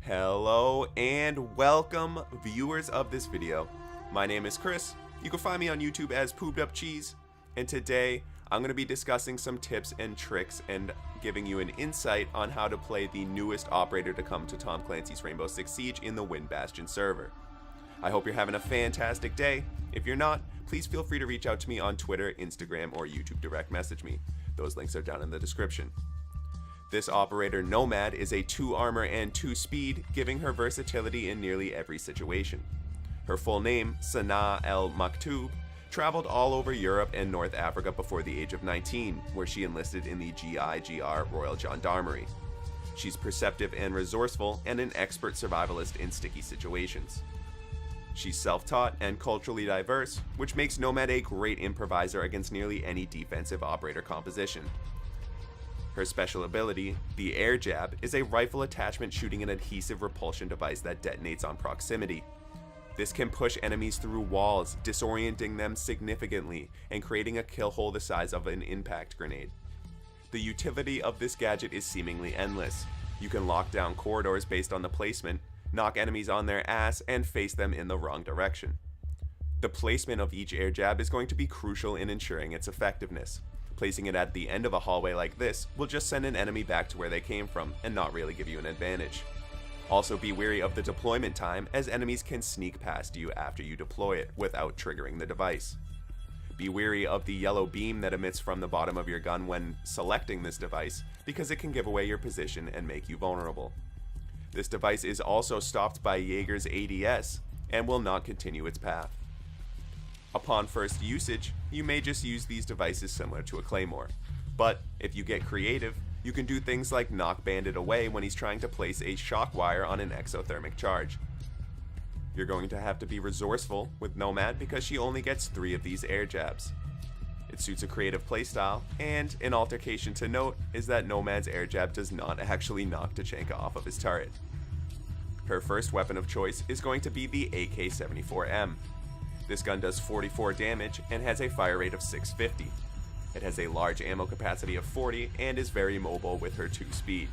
Hello and welcome, viewers of this video. My name is Chris. You can find me on YouTube as PoobedUpCheese, and today I'm going to be discussing some tips and tricks and giving you an insight on how to play the newest operator to come to Tom Clancy's Rainbow Six Siege in the Wind Bastion server. I hope you're having a fantastic day. If you're not, please feel free to reach out to me on Twitter, Instagram, or YouTube direct message me. Those links are down in the description. This operator, Nomad, is a 2 armor and 2 speed, giving her versatility in nearly every situation. Her full name, Sanaa El Maktoub, traveled all over Europe and North Africa before the age of 19, where she enlisted in the GIGR Royal Gendarmerie. She's perceptive and resourceful, and an expert survivalist in sticky situations. She's self-taught and culturally diverse, which makes Nomad a great improviser against nearly any defensive operator composition. Her special ability, the air jab, is a rifle attachment shooting an adhesive repulsion device that detonates on proximity. This can push enemies through walls, disorienting them significantly and creating a kill hole the size of an impact grenade. The utility of this gadget is seemingly endless. You can lock down corridors based on the placement, knock enemies on their ass, and face them in the wrong direction. The placement of each air jab is going to be crucial in ensuring its effectiveness. Placing it at the end of a hallway like this will just send an enemy back to where they came from and not really give you an advantage. Also be wary of the deployment time, as enemies can sneak past you after you deploy it without triggering the device. Be wary of the yellow beam that emits from the bottom of your gun when selecting this device, because it can give away your position and make you vulnerable. This device is also stopped by Jaeger's ADS and will not continue its path. Upon first usage, you may just use these devices similar to a claymore, but if you get creative, you can do things like knock Bandit away when he's trying to place a shock wire on an exothermic charge. You're going to have to be resourceful with Nomad because she only gets 3 of these air jabs. It suits a creative playstyle, and an altercation to note is that Nomad's air jab does not actually knock Tachanka off of his turret. Her first weapon of choice is going to be the AK-74M. This gun does 44 damage and has a fire rate of 650. It has a large ammo capacity of 40 and is very mobile with her 2 speed.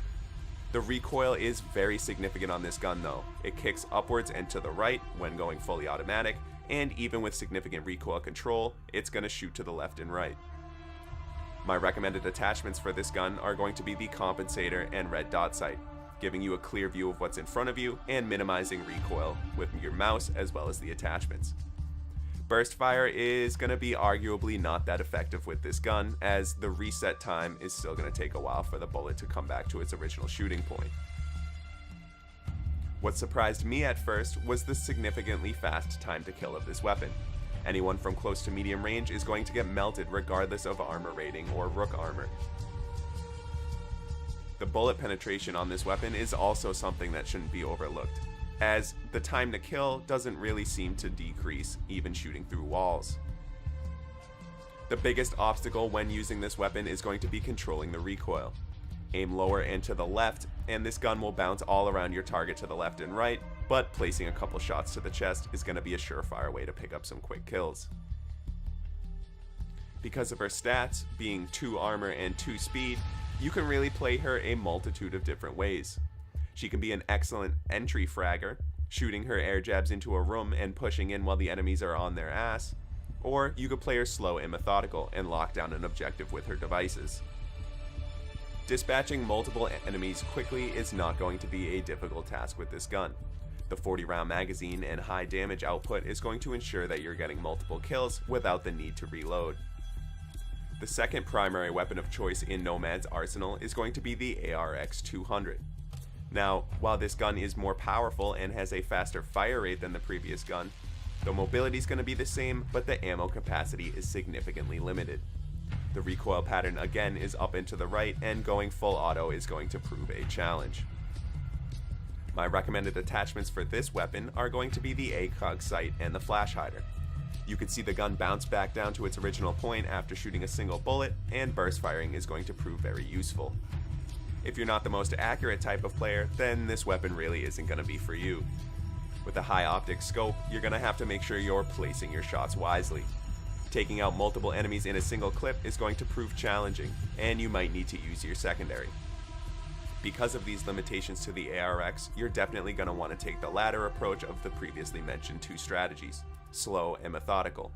The recoil is very significant on this gun though. It kicks upwards and to the right when going fully automatic, and even with significant recoil control, it's going to shoot to the left and right. My recommended attachments for this gun are going to be the compensator and red dot sight, giving you a clear view of what's in front of you and minimizing recoil with your mouse as well as the attachments. Burst fire is going to be arguably not that effective with this gun, as the reset time is still going to take a while for the bullet to come back to its original shooting point. What surprised me at first was the significantly fast time to kill of this weapon. Anyone from close to medium range is going to get melted regardless of armor rating or rook armor. The bullet penetration on this weapon is also something that shouldn't be overlooked, as the time to kill doesn't really seem to decrease even shooting through walls. The biggest obstacle when using this weapon is going to be controlling the recoil. Aim lower and to the left, and this gun will bounce all around your target to the left and right, but placing a couple shots to the chest is going to be a surefire way to pick up some quick kills. Because of her stats, being 2 armor and 2 speed, you can really play her a multitude of different ways. She can be an excellent entry fragger, shooting her air jabs into a room and pushing in while the enemies are on their ass, or you could play her slow and methodical and lock down an objective with her devices. Dispatching multiple enemies quickly is not going to be a difficult task with this gun. The 40-round magazine and high damage output is going to ensure that you're getting multiple kills without the need to reload. The second primary weapon of choice in Nomad's arsenal is going to be the ARX-200. Now, while this gun is more powerful and has a faster fire rate than the previous gun, the mobility is going to be the same, but the ammo capacity is significantly limited. The recoil pattern again is up and to the right, and going full auto is going to prove a challenge. My recommended attachments for this weapon are going to be the ACOG sight and the flash hider. You can see the gun bounce back down to its original point after shooting a single bullet, and burst firing is going to prove very useful. If you're not the most accurate type of player, then this weapon really isn't going to be for you. With a high optic scope, you're going to have to make sure you're placing your shots wisely. Taking out multiple enemies in a single clip is going to prove challenging, and you might need to use your secondary. Because of these limitations to the ARX, you're definitely going to want to take the latter approach of the previously mentioned two strategies, slow and methodical.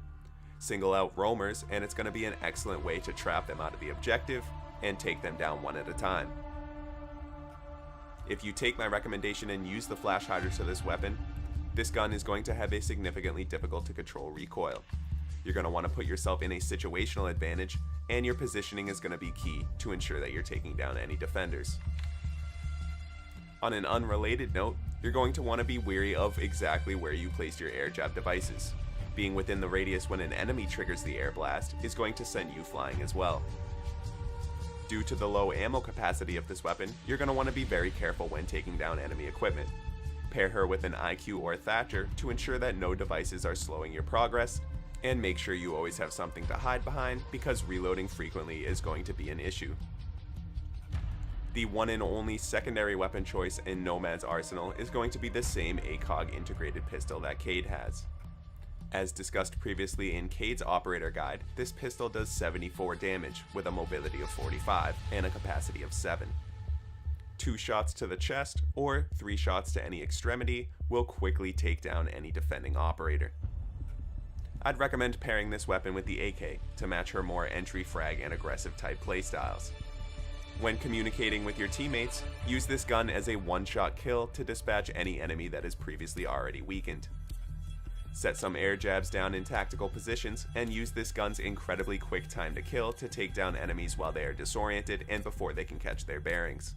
Single out roamers, and it's going to be an excellent way to trap them out of the objective and take them down one at a time. If you take my recommendation and use the flash hider to this weapon, this gun is going to have a significantly difficult to control recoil. You're going to want to put yourself in a situational advantage, and your positioning is going to be key to ensure that you're taking down any defenders. On an unrelated note, you're going to want to be wary of exactly where you place your air jab devices. Being within the radius when an enemy triggers the air blast is going to send you flying as well. Due to the low ammo capacity of this weapon, you're going to want to be very careful when taking down enemy equipment. Pair her with an IQ or Thatcher to ensure that no devices are slowing your progress, and make sure you always have something to hide behind because reloading frequently is going to be an issue. The one and only secondary weapon choice in Nomad's arsenal is going to be the same ACOG integrated pistol that Cade has. As discussed previously in Cade's operator guide, this pistol does 74 damage with a mobility of 45 and a capacity of 7. 2 shots to the chest or 3 shots to any extremity will quickly take down any defending operator. I'd recommend pairing this weapon with the AK to match her more entry frag and aggressive type playstyles. When communicating with your teammates, use this gun as a one-shot kill to dispatch any enemy that is previously already weakened. Set some air jabs down in tactical positions and use this gun's incredibly quick time to kill to take down enemies while they are disoriented and before they can catch their bearings.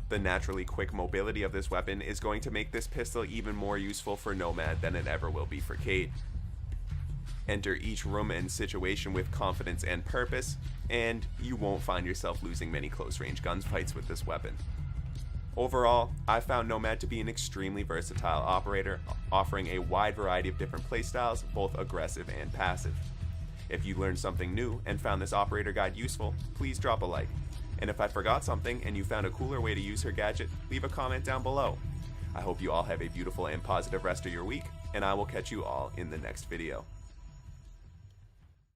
The naturally quick mobility of this weapon is going to make this pistol even more useful for Nomad than it ever will be for Cade. Enter each room and situation with confidence and purpose, and you won't find yourself losing many close-range gunfights with this weapon. Overall, I found Nomad to be an extremely versatile operator, offering a wide variety of different playstyles, both aggressive and passive. If you learned something new and found this operator guide useful, please drop a like. And if I forgot something and you found a cooler way to use her gadget, leave a comment down below. I hope you all have a beautiful and positive rest of your week, and I will catch you all in the next video.